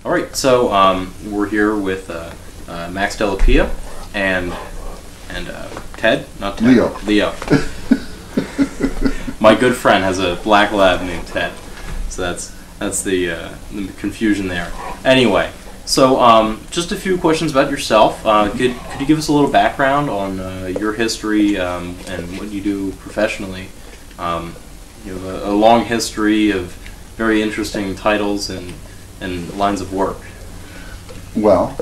All right, so we're here with Max Della Pia and Ted, not Ted. Leo. My good friend has a black lab named Ted, so that's the confusion there. Anyway, so just a few questions about yourself. Could you give us a little background on your history and what you do professionally? You have a long history of very interesting titles and lines of work. Well,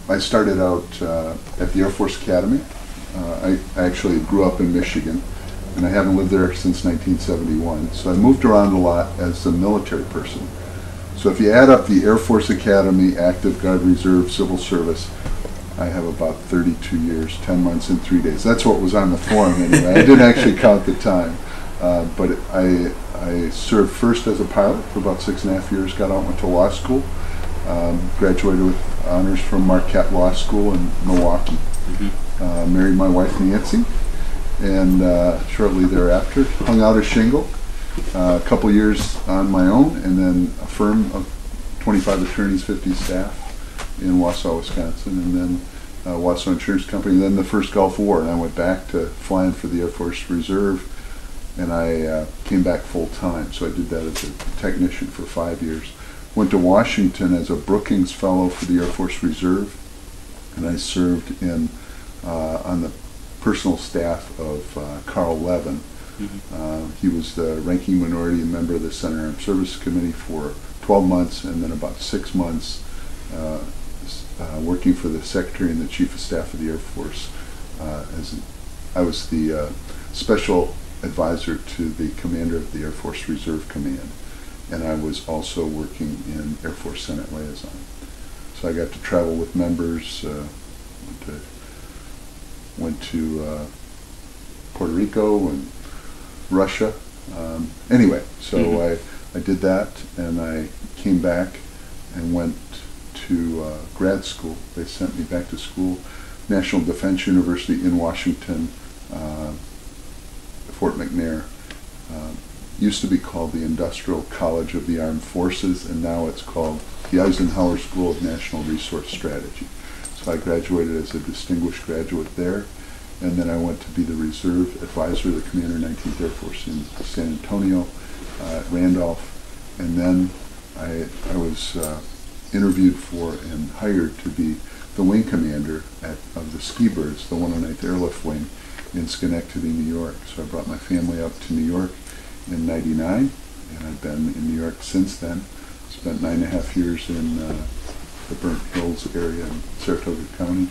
I started out at the Air Force Academy. I actually grew up in Michigan, and I haven't lived there since 1971. So I moved around a lot as a military person. So if you add up the Air Force Academy, Active Guard, Reserve, Civil Service, I have about 32 years, 10 months, and 3 days. That's what was on the form anyway. I didn't actually count the time. But I served first as a pilot for about 6.5 years, got out and went to law school, graduated with honors from Marquette Law School in Milwaukee. Married my wife Nancy, and shortly thereafter hung out a shingle, a couple years on my own, and then a firm of 25 attorneys, 50 staff in Wausau, Wisconsin, and then Wausau Insurance Company, then the first Gulf War, and I went back to flying for the Air Force Reserve, and I came back full time. So I did that as a technician for 5 years. Went to Washington as a Brookings Fellow for the Air Force Reserve, and I served in on the personal staff of Carl Levin. He was the ranking minority member of the Senate Armed Services Committee for 12 months, and then about 6 months working for the Secretary and the Chief of Staff of the Air Force. I was the special advisor to the commander of the Air Force Reserve Command, and I was also working in Air Force Senate Liaison. So I got to travel with members, went to Puerto Rico and Russia. Anyway, so I did that, and I came back and went to grad school. They sent me back to school, National Defense University in Washington, Fort McNair. Used to be called the Industrial College of the Armed Forces, and now it's called the Eisenhower School of National Resource Strategy. So I graduated as a distinguished graduate there, and then I went to be the reserve advisor of the Commander 19th Air Force in San Antonio, at Randolph, and then I was interviewed for and hired to be the wing commander of the Ski Birds, the 109th Airlift Wing in Schenectady, New York. So I brought my family up to New York in '99, and I've been in New York since then. Spent 9.5 years in the Burnt Hills area in Saratoga County,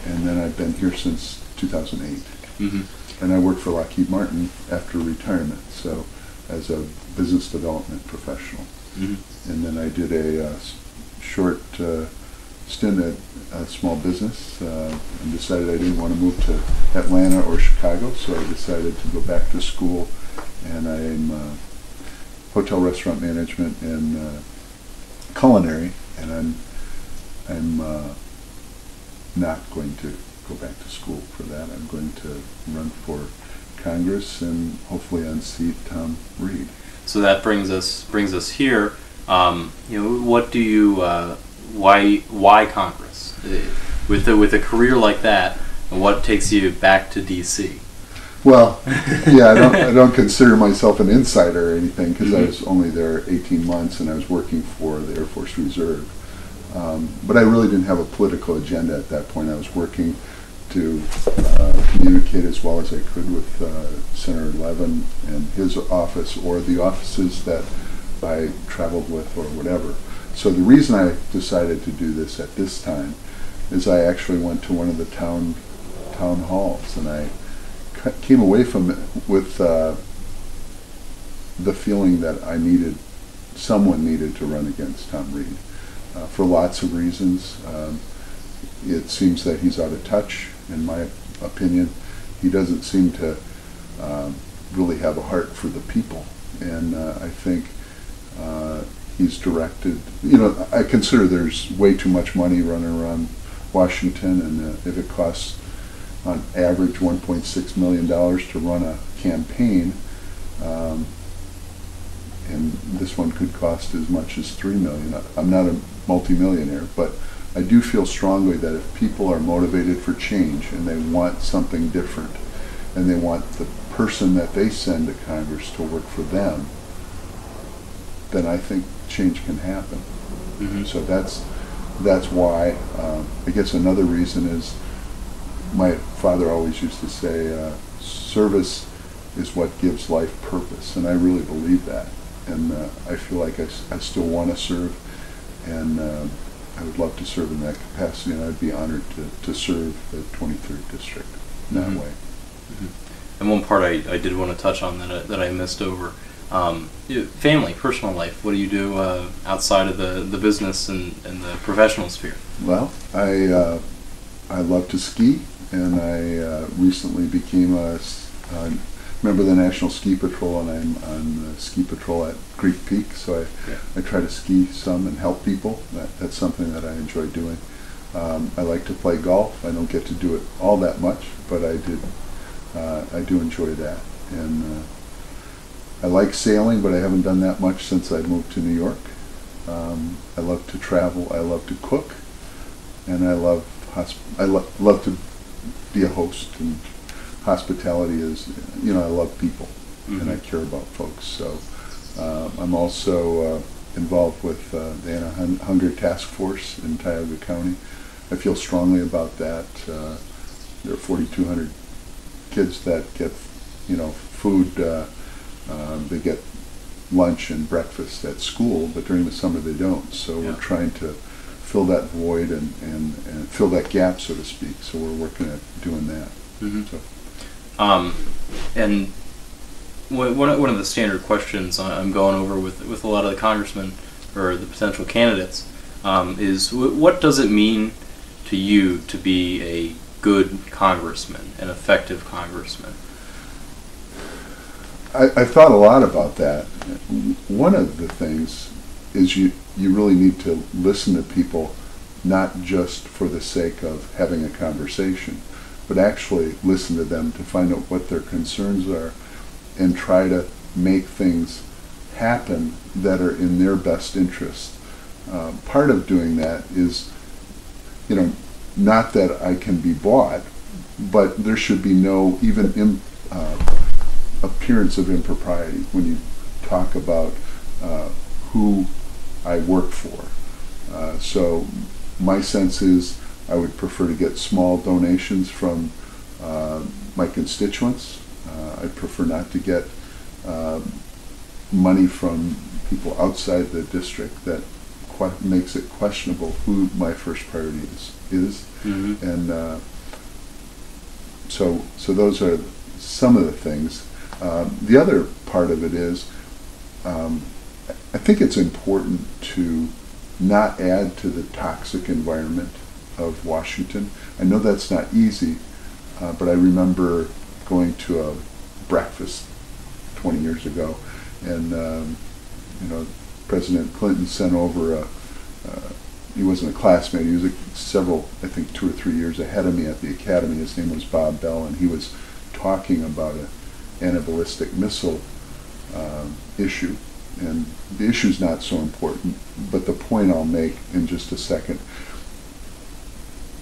and then I've been here since 2008. And I worked for Lockheed Martin after retirement, so as a business development professional. And then I did a short stint at a small business and decided I didn't want to move to Atlanta or Chicago, so I decided to go back to school, and I'm hotel restaurant management and culinary, and I'm not going to go back to school for that. I'm going to run for Congress and hopefully unseat Tom Reed. So that brings us here. What do you why Congress with a career like that? What takes you back to D.C.? Well, yeah, I don't consider myself an insider or anything, because I was only there 18 months and I was working for the Air Force Reserve. But I really didn't have a political agenda at that point. I was working to communicate as well as I could with Senator Levin and his office, or the offices that I traveled with, or whatever. So the reason I decided to do this at this time is I actually went to one of the town halls, and I came away from it with the feeling that someone needed to run against Tom Reed for lots of reasons. It seems that he's out of touch, in my opinion. He doesn't seem to really have a heart for the people, and I think he's directed, I consider there's way too much money running around Washington, and if it costs on average $1.6 million to run a campaign, this one could cost as much as $3 million. I'm not a multimillionaire, but I do feel strongly that if people are motivated for change and they want something different, and they want the person that they send to Congress to work for them, then I think change can happen. Mm-hmm. So that's why. I guess another reason is my father always used to say, service is what gives life purpose, and I really believe that. And I feel like I still want to serve, and I would love to serve in that capacity, and I'd be honored to serve the 23rd District in that way. Mm-hmm. And one part I did want to touch on that I missed over, family, personal life. What do you do outside of the business and the professional sphere? Well, I love to ski, and I recently became a member of the National Ski Patrol, and I'm on the ski patrol at Creek Peak, so I try to ski some and help people. That's something that I enjoy doing. I like to play golf. I don't get to do it all that much, but I do enjoy that. And I like sailing, but I haven't done that much since I moved to New York. I love to travel. I love to cook, and I love to be a host. And hospitality is, I love people, mm-hmm. and I care about folks. So I'm also involved with the Anti-Hunger Task Force in Tioga County. I feel strongly about that. There are 4,200 kids that get, food. They get lunch and breakfast at school, but during the summer they don't. So we're trying to fill that void and fill that gap, so to speak. So we're working at doing that. Mm-hmm. And one of the standard questions I'm going over with a lot of the congressmen or the potential candidates is what does it mean to you to be a good congressman, an effective congressman? I thought a lot about that. One of the things is you really need to listen to people, not just for the sake of having a conversation, but actually listen to them to find out what their concerns are and try to make things happen that are in their best interest. Part of doing that is, not that I can be bought, but there should be no even appearance of impropriety when you talk about who I work for. So my sense is I would prefer to get small donations from my constituents. I'd prefer not to get money from people outside the district that makes it questionable who my first priority is. Mm-hmm. And so those are some of the things. The other part of it is I think it's important to not add to the toxic environment of Washington. I know that's not easy, but I remember going to a breakfast 20 years ago, and President Clinton sent over he wasn't a classmate, he was I think 2 or 3 years ahead of me at the academy. His name was Bob Bell, and he was talking about an anti-ballistic missile issue. And the issue's not so important, but the point I'll make in just a second.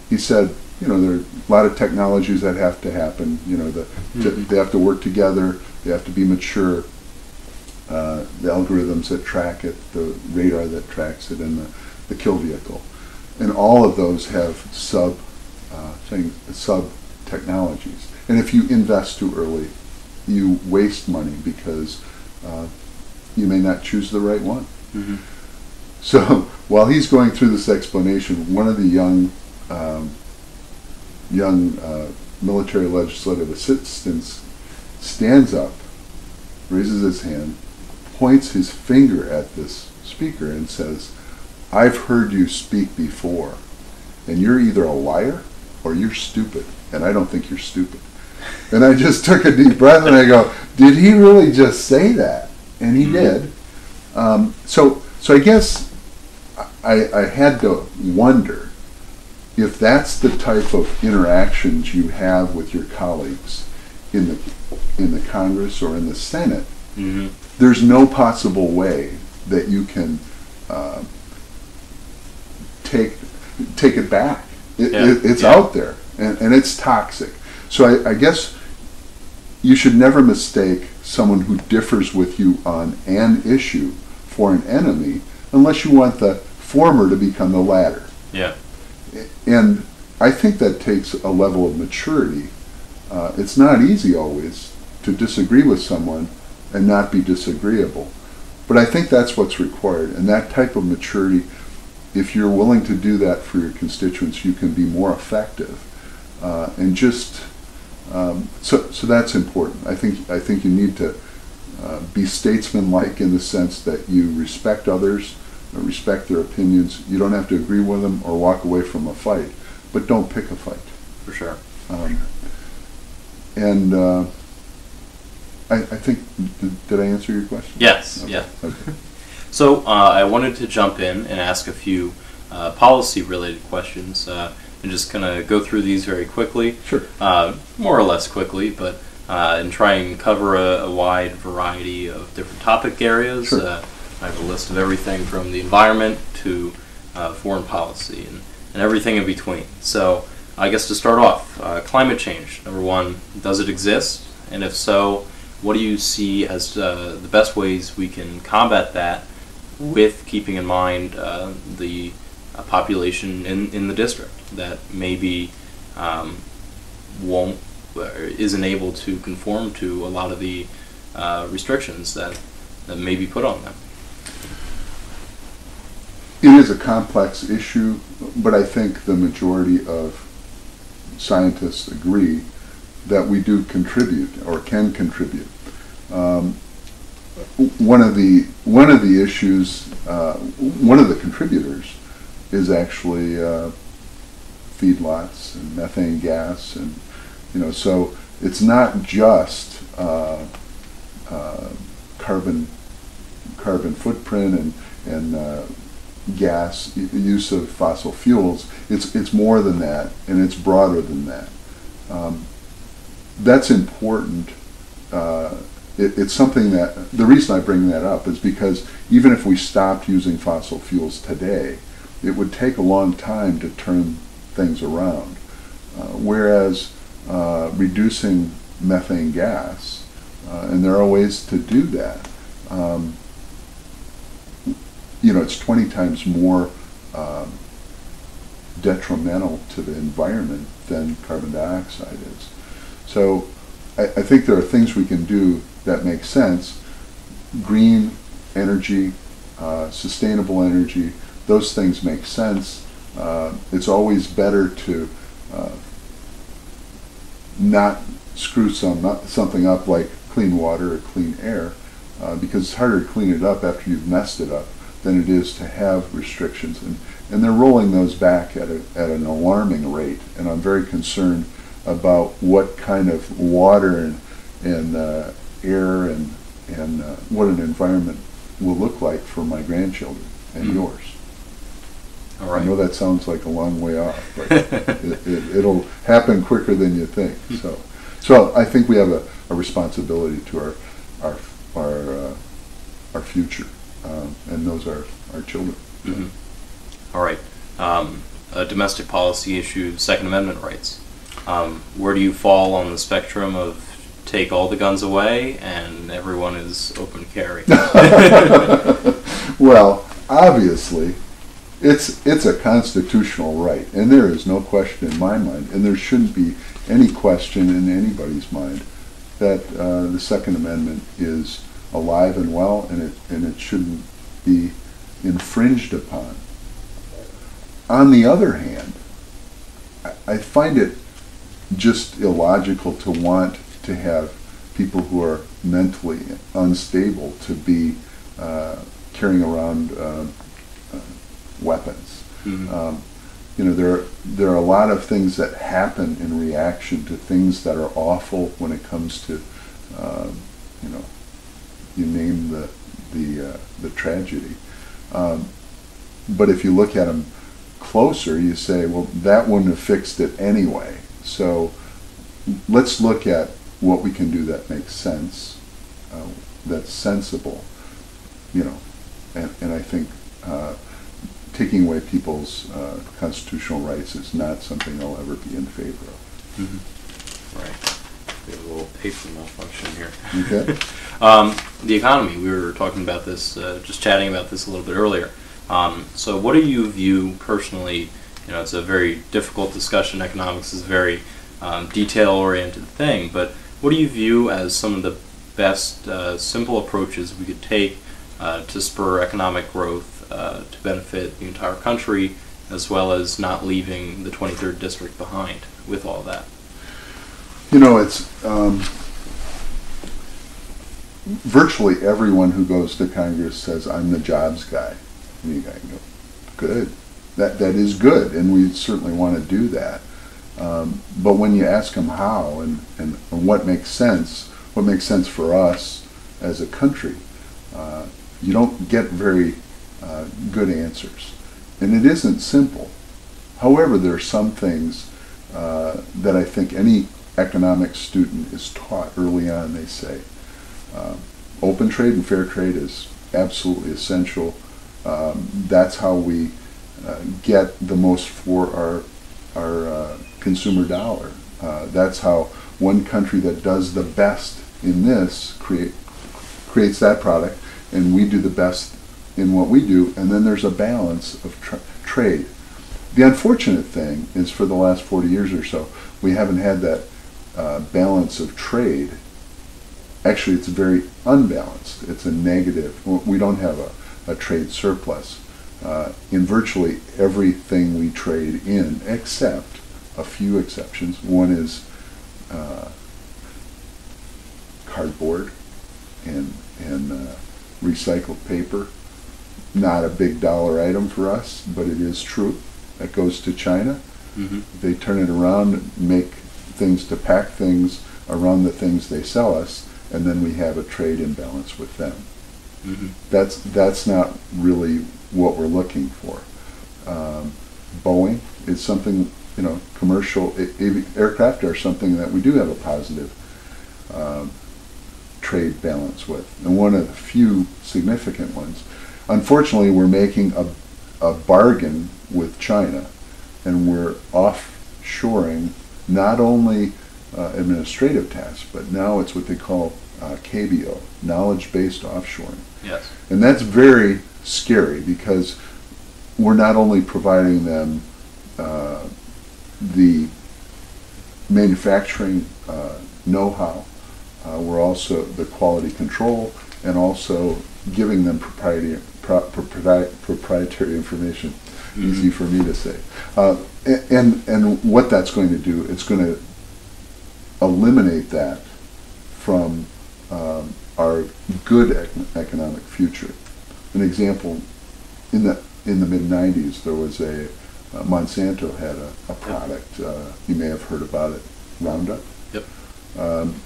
He said, there are a lot of technologies that have to happen. They have to work together. They have to be mature. The algorithms that track it, the radar that tracks it, and the kill vehicle, and all of those have sub technologies. And if you invest too early, you waste money because you may not choose the right one. Mm-hmm. So while he's going through this explanation, one of the young military legislative assistants stands up, raises his hand, points his finger at this speaker and says, "I've heard you speak before, and you're either a liar or you're stupid, and I don't think you're stupid." And I just took a deep breath and I go, did he really just say that? And he did. So I guess I had to wonder if that's the type of interactions you have with your colleagues in the Congress or in the Senate. Mm-hmm. There's no possible way that you can take it back. It's out there, and it's toxic. So I guess you should never mistake someone who differs with you on an issue for an enemy, unless you want the former to become the latter. Yeah. And I think that takes a level of maturity. It's not easy always to disagree with someone and not be disagreeable. But I think that's what's required. And that type of maturity, if you're willing to do that for your constituents, you can be more effective. And just, so that's important. I think you need to be statesmanlike in the sense that you respect others, respect their opinions. You don't have to agree with them or walk away from a fight, but don't pick a fight. For sure. I think, did I answer your question? Yes, okay. yeah. Okay. So I wanted to jump in and ask a few policy-related questions and just kind of go through these very quickly. Sure. More or less quickly, but and try and cover a wide variety of different topic areas. Sure. I have a list of everything from the environment to foreign policy and everything in between. So I guess to start off, climate change. Number one, does it exist? And if so, what do you see as the best ways we can combat that with keeping in mind the population in the district that maybe isn't able to conform to a lot of the restrictions that may be put on them? It is a complex issue, but I think the majority of scientists agree that we do contribute or can contribute. One of the issues, one of the contributors is actually feedlots and methane gas, and so it's not just carbon footprint and gas use of fossil fuels. It's more than that, and it's broader than that. That's important. It's something that, the reason I bring that up is because even if we stopped using fossil fuels today, it would take a long time to turn things around. Whereas reducing methane gas, and there are ways to do that, it's 20 times more detrimental to the environment than carbon dioxide is. So I think there are things we can do that make sense. Green energy, sustainable energy, those things make sense. It's always better to not screw something up like clean water or clean air, because it's harder to clean it up after you've messed it up than it is to have restrictions. And they're rolling those back at an alarming rate, and I'm very concerned about what kind of water and air and what an environment will look like for my grandchildren and yours. All right. I know that sounds like a long way off, but it'll happen quicker than you think. So I think we have a responsibility to our future, and those are our children. Mm-hmm. All right. A domestic policy issue, Second Amendment rights. Where do you fall on the spectrum of take all the guns away and everyone is open carry? Well, obviously, it's a constitutional right, and there is no question in my mind, and there shouldn't be any question in anybody's mind that the Second Amendment is alive and well, and it shouldn't be infringed upon. On the other hand, I find it just illogical to want to have people who are mentally unstable to be carrying around weapons. Mm-hmm. There are a lot of things that happen in reaction to things that are awful when it comes to you name the tragedy. But if you look at them closer, you say, well, that wouldn't have fixed it anyway. So let's look at what we can do that makes sense, that's sensible, and I think taking away people's constitutional rights is not something I'll ever be in favor of. Mm-hmm. Right. We have a little paper malfunction here. Okay. The economy, we were talking about this, just chatting about this a little bit earlier. So what do you view personally, it's a very difficult discussion. Economics is a very detail-oriented thing, but what do you view as some of the best simple approaches we could take to spur economic growth to benefit the entire country, as well as not leaving the 23rd District behind with all that? It's virtually everyone who goes to Congress says, I'm the jobs guy. And you go, good. That is good, and we certainly want to do that. But when you ask them how and what makes sense for us as a country, you don't get very good answers. And it isn't simple. However, there are some things that I think any economics student is taught early on. They say open trade and fair trade is absolutely essential. That's how we get the most for our consumer dollar. That's how one country that does the best in this creates that product, and we do the best in what we do, and then there's a balance of trade. The unfortunate thing is for the last 40 years or so, we haven't had that balance of trade. Actually, it's very unbalanced. It's a negative. We don't have a trade surplus in virtually everything we trade in, except a few exceptions. One is cardboard and recycled paper. Not a big dollar item for us, but it is true. That goes to China. Mm-hmm. They turn it around and make things to pack things around the things they sell us, and then we have a trade imbalance with them. Mm-hmm. That's not really what we're looking for. Boeing is something, commercial aircraft are something that we do have a positive trade balance with, and one of the few significant ones. Unfortunately, we're making a bargain with China, and we're offshoring not only administrative tasks, but now it's what they call KBO, knowledge-based offshoring. Yes. And that's very scary because we're not only providing them the manufacturing know-how, we're also the quality control, and also giving them proprietary information. Mm-hmm. Easy for me to say. And what that's going to do, it's going to eliminate that from our good economic future. An example, in the mid-90s, there was Monsanto had a product, you may have heard about it, Roundup. Yep.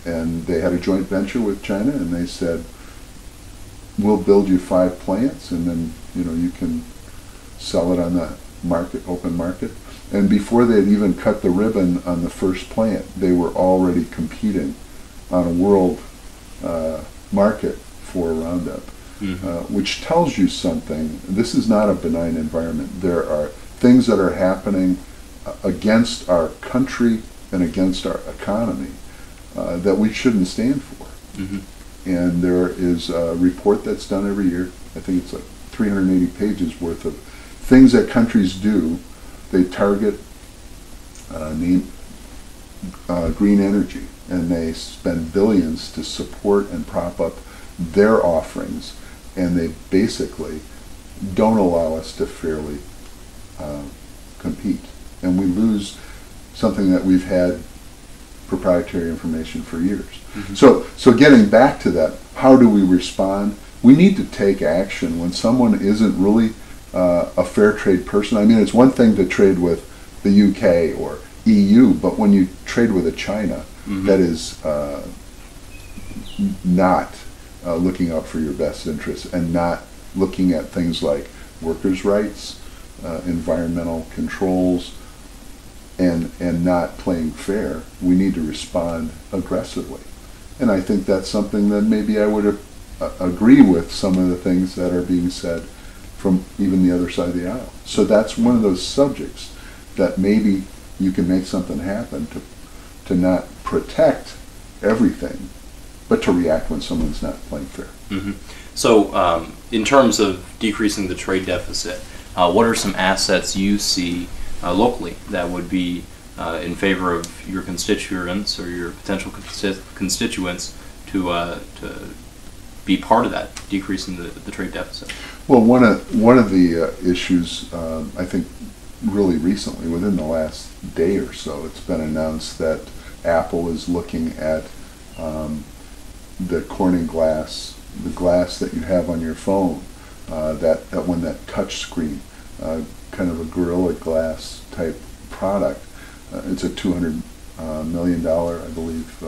And they had a joint venture with China, and they said, we'll build you 5 plants, and then you can sell it on the market, open market. And before they had even cut the ribbon on the first plant, they were already competing on a world market for Roundup, mm-hmm. Which tells you something. This is not a benign environment. There are things that are happening against our country and against our economy that we shouldn't stand for. Mm-hmm. And there is a report that's done every year. I think it's like 380 pages worth of things that countries do. They target green energy, and they spend billions to support and prop up their offerings, and they basically don't allow us to fairly compete. And we lose something that we've had proprietary information for years. Mm-hmm. So getting back to that, how do we respond? We need to take action when someone isn't really a fair trade person. I mean, it's one thing to trade with the UK or EU, but when you trade with a China mm-hmm. that is not looking out for your best interests and not looking at things like workers' rights, environmental controls, and not playing fair, we need to respond aggressively. And I think that's something that maybe I would have agree with some of the things that are being said from even the other side of the aisle. So that's one of those subjects that maybe you can make something happen to not protect everything, but to react when someone's not playing fair. Mm-hmm. So in terms of decreasing the trade deficit, what are some assets you see locally that would be in favor of your constituents or your potential constituents to be part of that, decreasing the trade deficit? Well, one of the issues, I think really recently, within the last day or so, it's been announced that Apple is looking at the Corning glass, the glass that you have on your phone, that one, that touch screen, kind of a Gorilla Glass type product. It's a $200 million, I believe,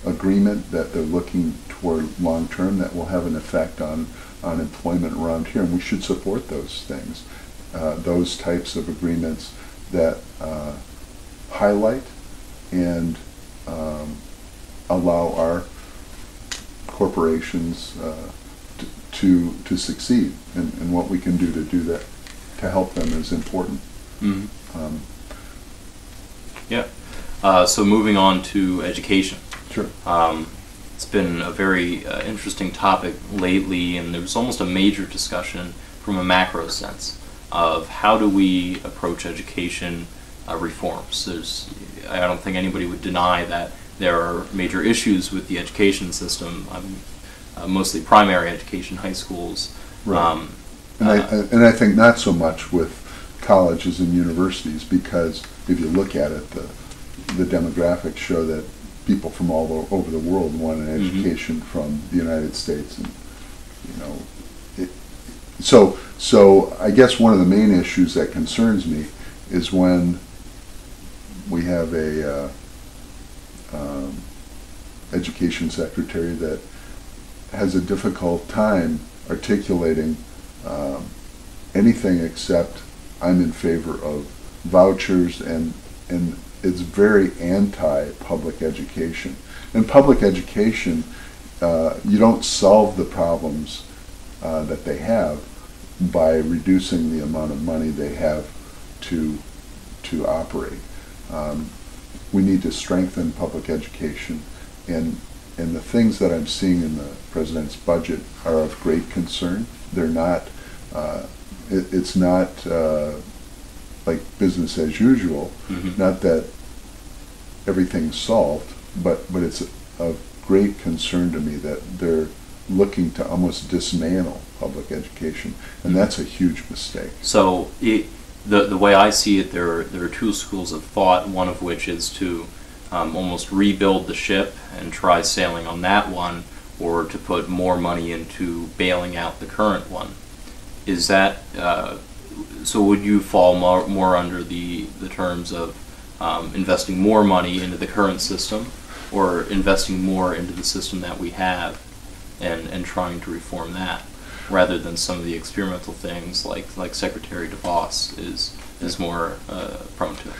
agreement that they're looking toward long term that will have an effect on employment around here, and we should support those things, those types of agreements that highlight and allow our corporations to succeed, and what we can do that to help them is important. Mm-hmm. So moving on to education. Sure. It's been a very interesting topic lately, and there's almost a major discussion from a macro sense of how do we approach education reforms. I don't think anybody would deny that there are major issues with the education system, mostly primary education, high schools. Right. And I think not so much with colleges and universities, because if you look at it, the demographics show that people from all over the world want an education from the United States, and so I guess one of the main issues that concerns me is when we have a education secretary that has a difficult time articulating anything except I'm in favor of vouchers, and it's very anti-public education. And public education, you don't solve the problems that they have by reducing the amount of money they have to operate. We need to strengthen public education, and the things that I'm seeing in the president's budget are of great concern. They're not, it's not like business as usual. Mm-hmm. Not that everything's solved, but it's of great concern to me that they're looking to almost dismantle public education, and that's a huge mistake. So the way I see it, there are two schools of thought, one of which is to almost rebuild the ship and try sailing on that one, or to put more money into bailing out the current one. Is that, so would you fall more under the terms of investing more money into the current system, or investing more into the system that we have and trying to reform that, rather than some of the experimental things like Secretary DeVos is more prone to?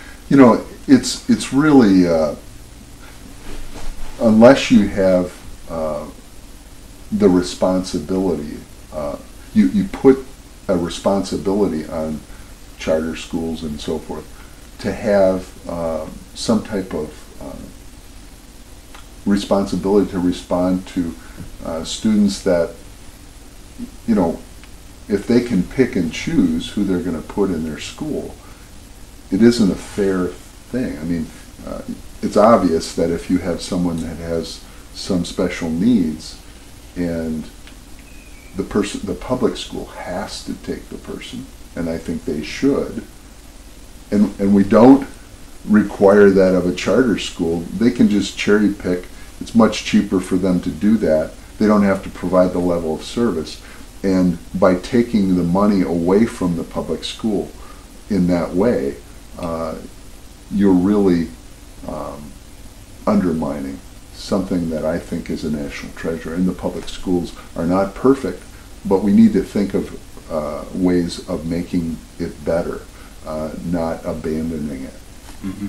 It's really, unless you have the responsibility, you put a responsibility on charter schools and so forth to have some type of responsibility to respond to students that, if they can pick and choose who they're going to put in their school, it isn't a fair thing. I mean, it's obvious that if you have someone that has some special needs, and the public school has to take the person, and I think they should, and we don't require that of a charter school. They can just cherry pick. It's much cheaper for them to do that. They don't have to provide the level of service. And by taking the money away from the public school in that way, you're really undermining something that I think is a national treasure. And the public schools are not perfect, but we need to think of ways of making it better, not abandoning it. Mm-hmm.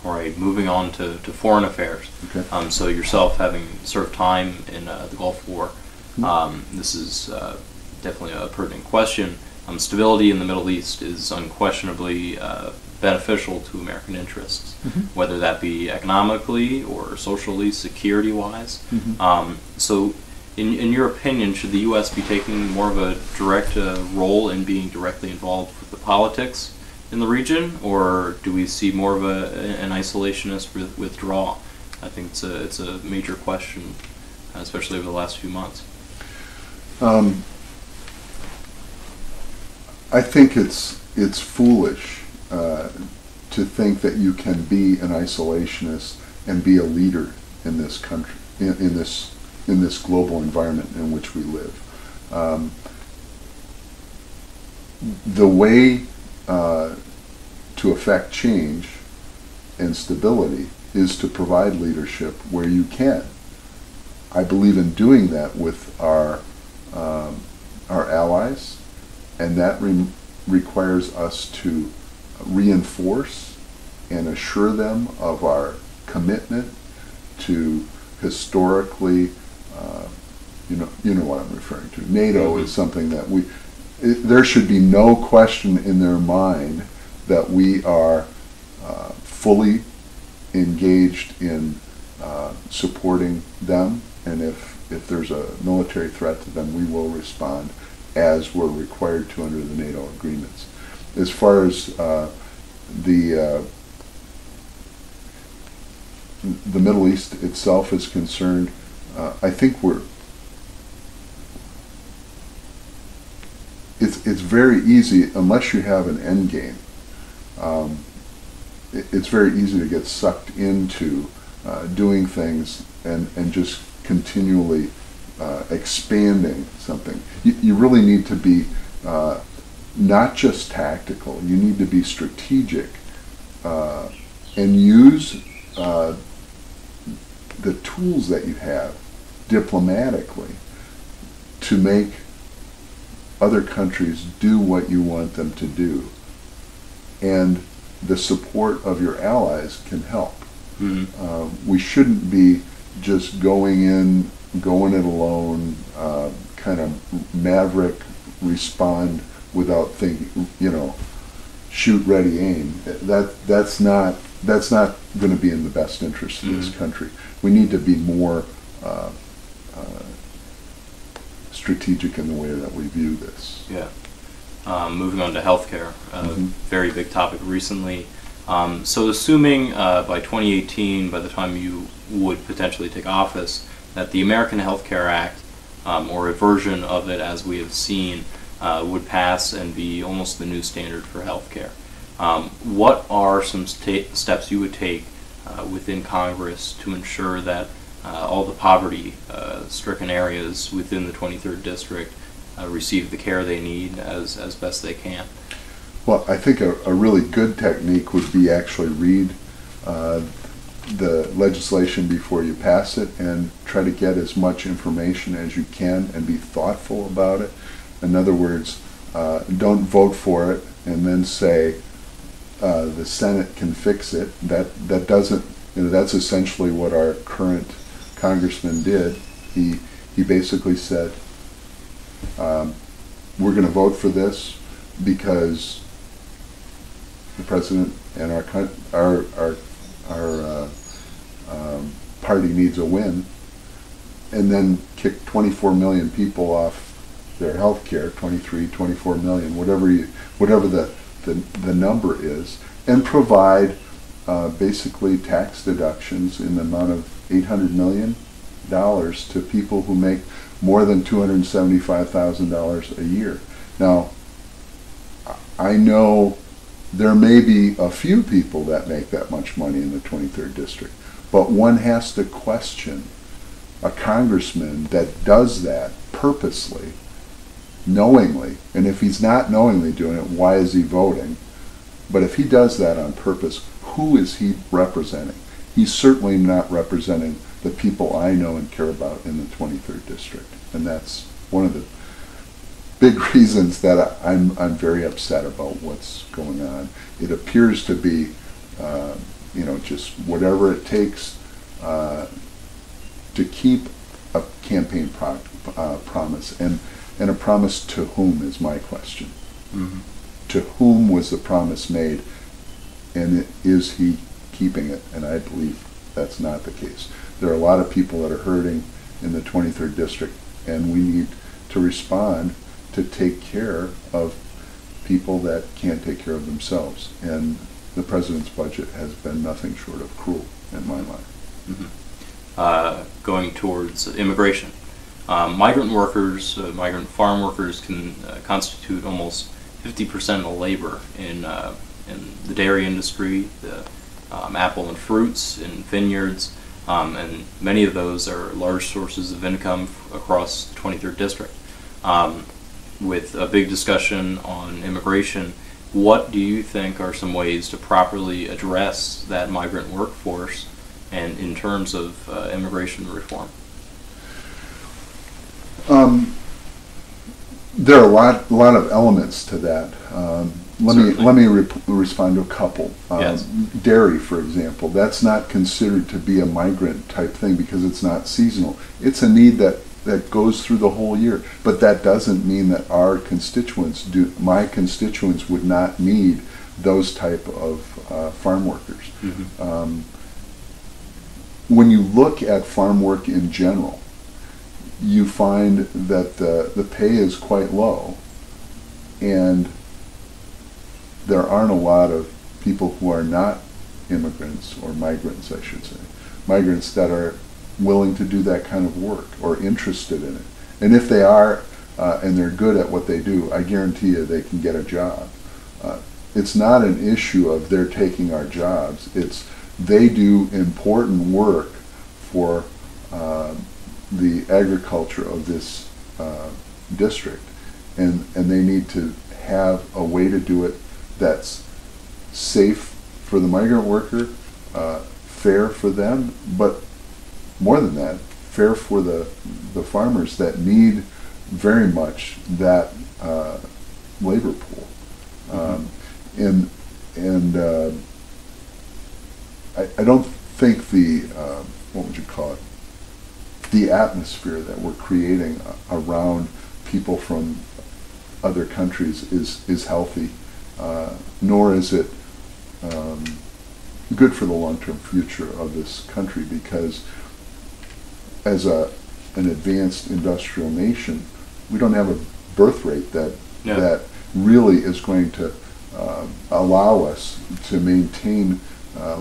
All right, moving on to foreign affairs. Okay. So yourself having served time in the Gulf War, this is definitely a pertinent question. Stability in the Middle East is unquestionably beneficial to American interests, whether that be economically or socially, security-wise. So in your opinion, should the U.S. be taking more of a direct role in being directly involved with the politics in the region, or do we see more of an isolationist withdrawal? I think it's a major question, especially over the last few months. I think it's foolish to think that you can be an isolationist and be a leader in this country, in this global environment in which we live. The way to affect change and stability is to provide leadership where you can. I believe in doing that with our allies, and that requires us to reinforce and assure them of our commitment to historically, you know what I'm referring to. NATO is something that there should be no question in their mind that we are fully engaged in supporting them, and if there's a military threat to them, we will respond as we're required to under the NATO agreements. As far as the Middle East itself is concerned, I think it's very easy, unless you have an end game, it's very easy to get sucked into doing things and just continually expanding something. You really need to be not just tactical, you need to be strategic and use the tools that you have diplomatically to make other countries do what you want them to do. And the support of your allies can help. We shouldn't be just going it alone, kind of maverick, respond without thinking, shoot, ready, aim. That's not going to be in the best interest of this country. We need to be more strategic in the way that we view this. Yeah. Moving on to healthcare, very big topic recently. So assuming by 2018, by the time you would potentially take office, that the American Health Care Act, or a version of it as we have seen, would pass and be almost the new standard for healthcare. What are some steps you would take within Congress to ensure that all the poverty-stricken areas within the 23rd District receive the care they need as best they can? Well, I think a really good technique would be actually read the legislation before you pass it and try to get as much information as you can and be thoughtful about it. In other words, don't vote for it and then say the Senate can fix it. That doesn't, that's essentially what our current Congressman did. He basically said, we're going to vote for this because the president and our party needs a win, and then kick 24 million people off their health care, 23, 24 million, whatever the number is, and provide basically tax deductions in the amount of $800 million to people who make more than $275,000 a year. Now, I know there may be a few people that make that much money in the 23rd District, but one has to question a congressman that does that purposely, knowingly, and if he's not knowingly doing it, why is he voting? But if he does that on purpose, who is he representing? He's certainly not representing the people I know and care about in the 23rd District, and that's one of the big reasons that I'm very upset about what's going on. It appears to be just whatever it takes to keep a campaign promise. And a promise to whom is my question. Mm-hmm. To whom was the promise made, and is he keeping it? And I believe that's not the case. There are a lot of people that are hurting in the 23rd District, and we need to respond to take care of people that can't take care of themselves. And the president's budget has been nothing short of cruel in my mind. Mm-hmm. Going towards immigration. Migrant workers, migrant farm workers can constitute almost 50% of the labor in the dairy industry, the apple and fruits in vineyards, and many of those are large sources of income across the 23rd District. With a big discussion on immigration, what do you think are some ways to properly address that migrant workforce and in terms of immigration reform? There are a lot of elements to that. Let me respond to a couple. Yes. Dairy, for example, that's not considered to be a migrant type thing because it's not seasonal. It's a need that goes through the whole year. But that doesn't mean that our constituents my constituents would not need those type of farm workers. Mm-hmm. When you look at farm work in general, you find that the pay is quite low, and there aren't a lot of people who are not immigrants, or migrants I should say, migrants that are willing to do that kind of work or interested in it. And if they are, and they're good at what they do, I guarantee you they can get a job. It's not an issue of they're taking our jobs, it's they do important work for the agriculture of this district, and they need to have a way to do it that's safe for the migrant worker, fair for them, but more than that, fair for the farmers that need very much that labor pool. I don't think what would you call it, the atmosphere that we're creating around people from other countries is healthy, nor is it good for the long-term future of this country, because as an advanced industrial nation, we don't have a birth rate that really is going to allow us to maintain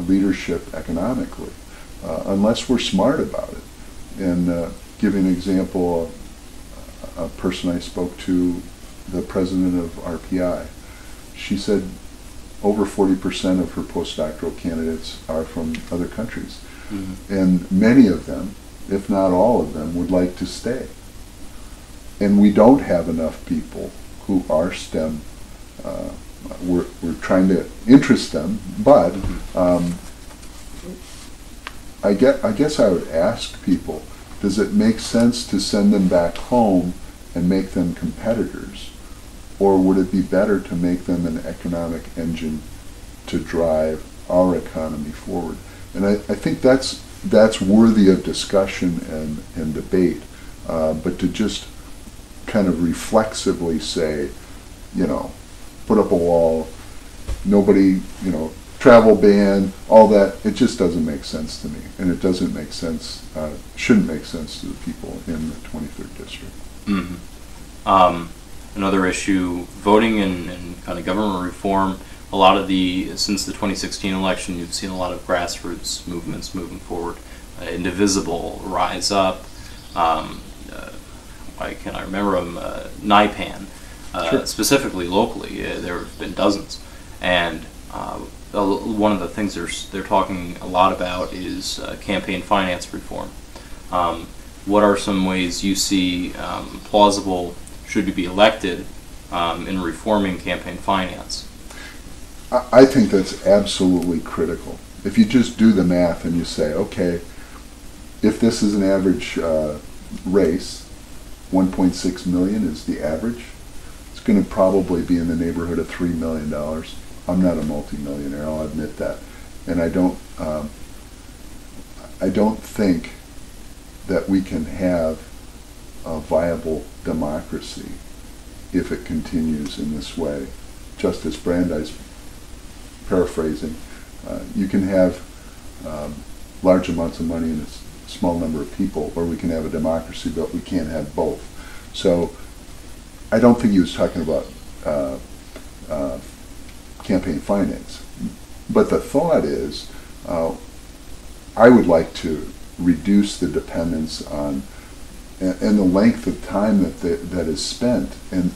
leadership economically, unless we're smart about it. And give you an example, a person I spoke to, the president of RPI, she said over 40% of her postdoctoral candidates are from other countries. Mm-hmm. And many of them, if not all of them, would like to stay. And we don't have enough people who are STEM. We're trying to interest them, but I guess I would ask people, does it make sense to send them back home and make them competitors? Or would it be better to make them an economic engine to drive our economy forward? And I think that's worthy of discussion and debate. But to just kind of reflexively say, put up a wall, nobody, travel ban, all that, it just doesn't make sense to me. And it doesn't make sense, shouldn't make sense to the people in the 23rd District. Mm-hmm. Another issue, voting and kind of government reform. Since the 2016 election, you've seen a lot of grassroots movements moving forward. Indivisible, Rise Up, I remember them, NYPAN, Sure. Specifically locally, there have been dozens. And one of the things they're talking a lot about is campaign finance reform. What are some ways you see plausible, should you be elected, in reforming campaign finance? I think that's absolutely critical. If you just do the math and you say, okay, if this is an average race, 1.6 million is the average, it's going to probably be in the neighborhood of $3 million. I'm not a multimillionaire, I'll admit that. And I don't um, I don't think that we can have a viable democracy if it continues in this way. Justice Brandeis, paraphrasing, you can have large amounts of money and a small number of people, or we can have a democracy, but we can't have both. So I don't think he was talking about campaign finance. But the thought is, I would like to reduce the dependence on and the length of time that is spent. And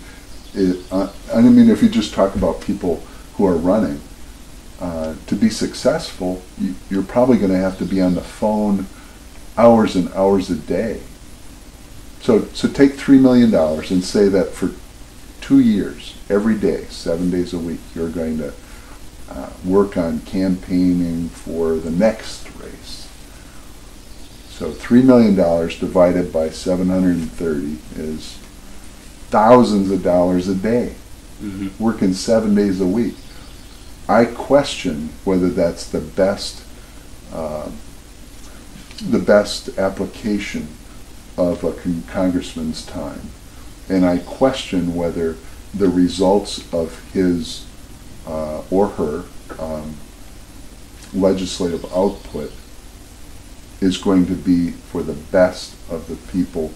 I mean, if you just talk about people who are running, to be successful, you're probably going to have to be on the phone hours and hours a day. So take $3 million and say that for 2 years, every day, 7 days a week, you're going to work on campaigning for the next race. So $3 million divided by 730 is thousands of dollars a day, working 7 days a week. I question whether that's the best application of a congressman's time, and I question whether the results of his or her legislative output is going to be for the best of the people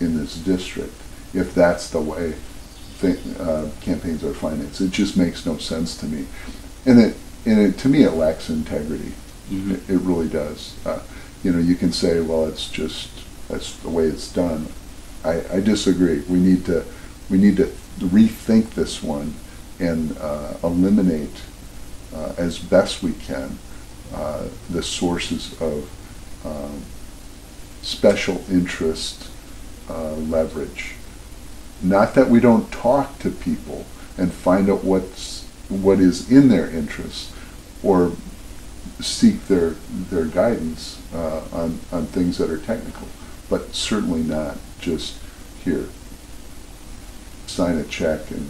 in this district, if that's the way campaigns are financed. It just makes no sense to me, and to me it lacks integrity. It really does. You can say, well, that's the way it's done. I disagree. We need to rethink this one and eliminate as best we can the sources of special interest leverage. Not that we don't talk to people and find out what is in their interest or seek their guidance on things that are technical, but certainly not just here, sign a check and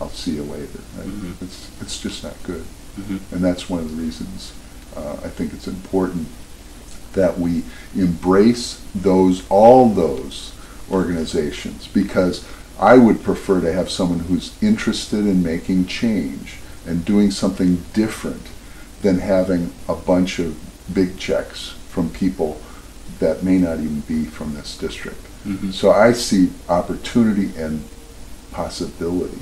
I'll see you later. Right? It's just not good. And that's one of the reasons I think it's important that we embrace all those organizations, because I would prefer to have someone who's interested in making change and doing something different than having a bunch of big checks from people that may not even be from this district. So I see opportunity and possibility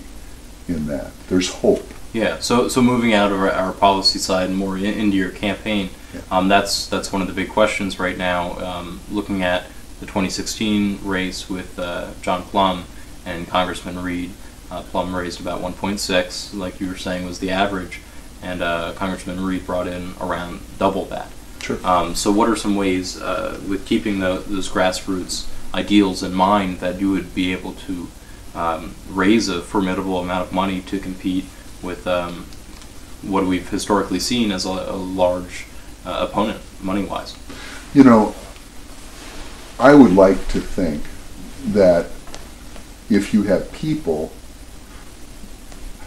in that. There's hope. Yeah. So moving out of our policy side and more into your campaign, that's one of the big questions right now. Looking at the 2016 race with John Plum and Congressman Reed, Plum raised about 1.6, like you were saying, was the average, and Congressman Reed brought in around double that. Sure. So what are some ways, with keeping those grassroots ideals in mind, that you would be able to raise a formidable amount of money to compete with what we've historically seen as a large opponent, money-wise? I would like to think that if you have people,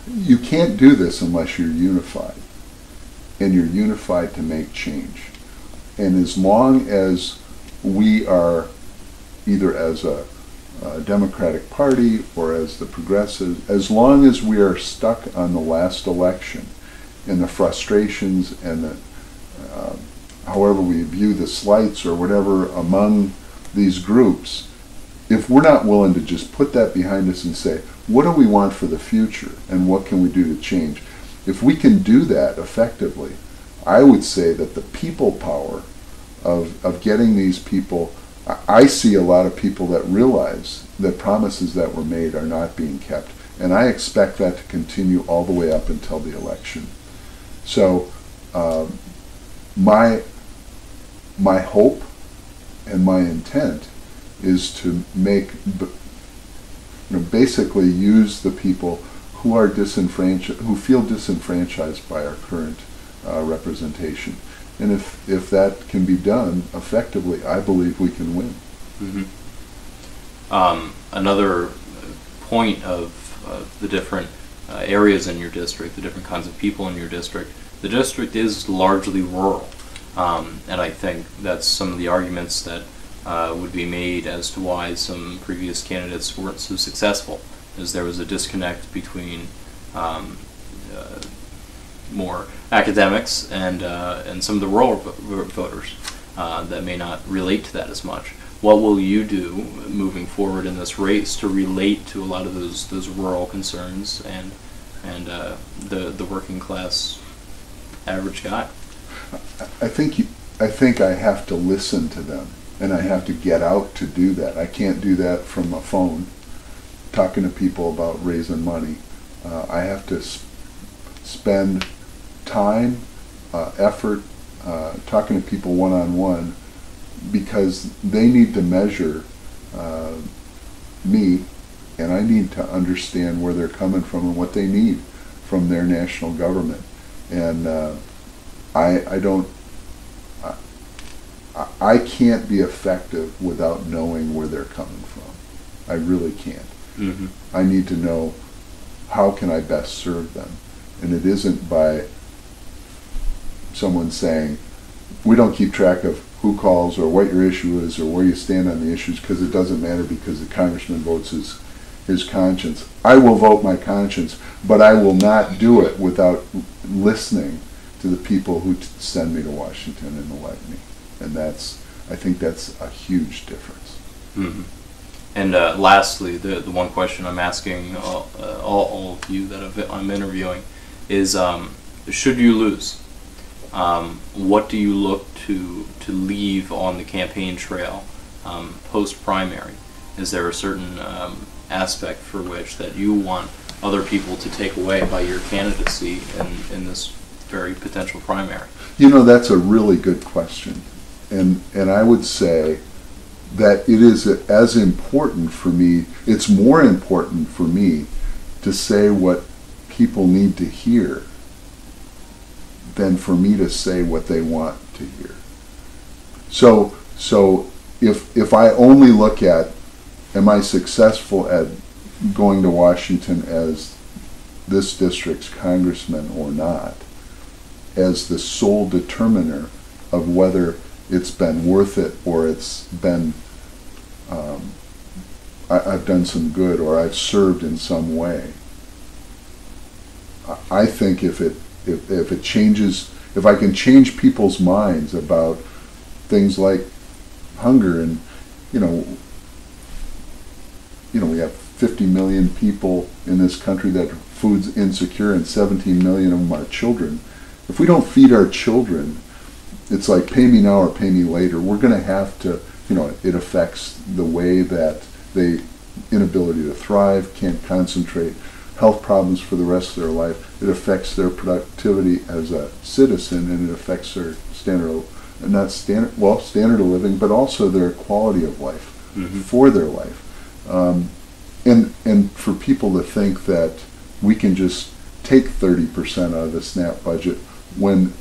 you can't do this unless you're unified, and you're unified to make change. And as long as we are, either as a Democratic Party or as the Progressives, as long as we are stuck on the last election and the frustrations and the however we view the slights or whatever among these groups, if we're not willing to just put that behind us and say, what do we want for the future and what can we do to change? If we can do that effectively, I would say that the people power of getting these people, I see a lot of people that realize that promises that were made are not being kept, and I expect that to continue all the way up until the election. So my hope and my intent is to make, basically use the people who are disenfranchised, who feel disenfranchised by our current representation. And if that can be done effectively, I believe we can win. Another point of the different areas in your district, the different kinds of people in your district, the district is largely rural. And I think that's some of the arguments that would be made as to why some previous candidates weren't so successful, is there was a disconnect between more academics and some of the rural voters that may not relate to that as much. What will you do moving forward in this race to relate to a lot of those rural concerns and the working class average guy? I think I have to listen to them, and I have to get out to do that. I can't do that from a phone, talking to people about raising money. I have to spend time, effort, talking to people one-on-one, because they need to measure me, and I need to understand where they're coming from and what they need from their national government. And I can't be effective without knowing where they're coming from. I really can't. Mm-hmm. I need to know how can I best serve them. And it isn't by someone saying, we don't keep track of who calls or what your issue is or where you stand on the issues, because it doesn't matter, because the congressman votes his conscience. I will vote my conscience, but I will not do it without listening to the people who send me to Washington and elect me. And I think that's a huge difference. Mm-hmm. And lastly, the one question I'm asking all of you that I'm interviewing is, should you lose, what do you look to leave on the campaign trail post-primary? Is there a certain aspect for which that you want other people to take away by your candidacy in this very potential primary? You know, that's a really good question. And I would say that it is as important for me, it's more important for me to say what people need to hear than for me to say what they want to hear. So if I only look at, am I successful at going to Washington as this district's congressman or not, as the sole determiner of whether it's been worth it or it's been, I've done some good or I've served in some way. I think if it changes, if I can change people's minds about things like hunger, and you know we have 50 million people in this country that are food insecure, and 17 million of them are children. If we don't feed our children, it's like pay me now or pay me later. We're going to have to, it affects the way that they, inability to thrive, can't concentrate, health problems for the rest of their life. It affects their productivity as a citizen, and it affects their standard of living, but also their quality of life for their life. And for people to think that we can just take 30% out of the SNAP budget when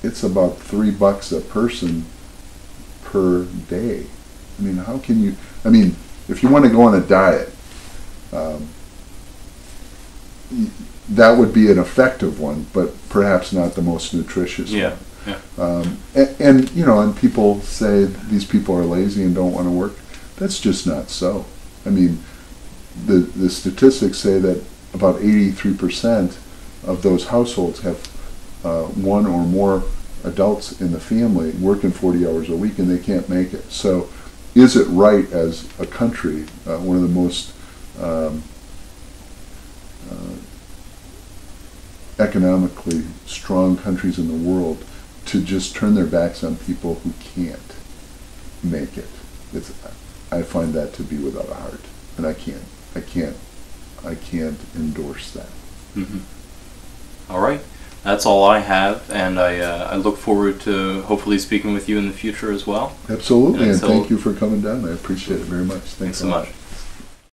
it's about $3 a person per day. I mean, how can you, if you want to go on a diet, that would be an effective one, but perhaps not the most nutritious one. And people say these people are lazy and don't want to work. That's just not so. I mean, the statistics say that about 83% of those households have one or more adults in the family working 40 hours a week, and they can't make it. So is it right as a country, one of the most economically strong countries in the world, to just turn their backs on people who can't make it? I find that to be without a heart, and I can't endorse that. All right, that's all I have, and I look forward to hopefully speaking with you in the future as well. Absolutely, and thank you for coming down. I appreciate it very much. Thanks so much.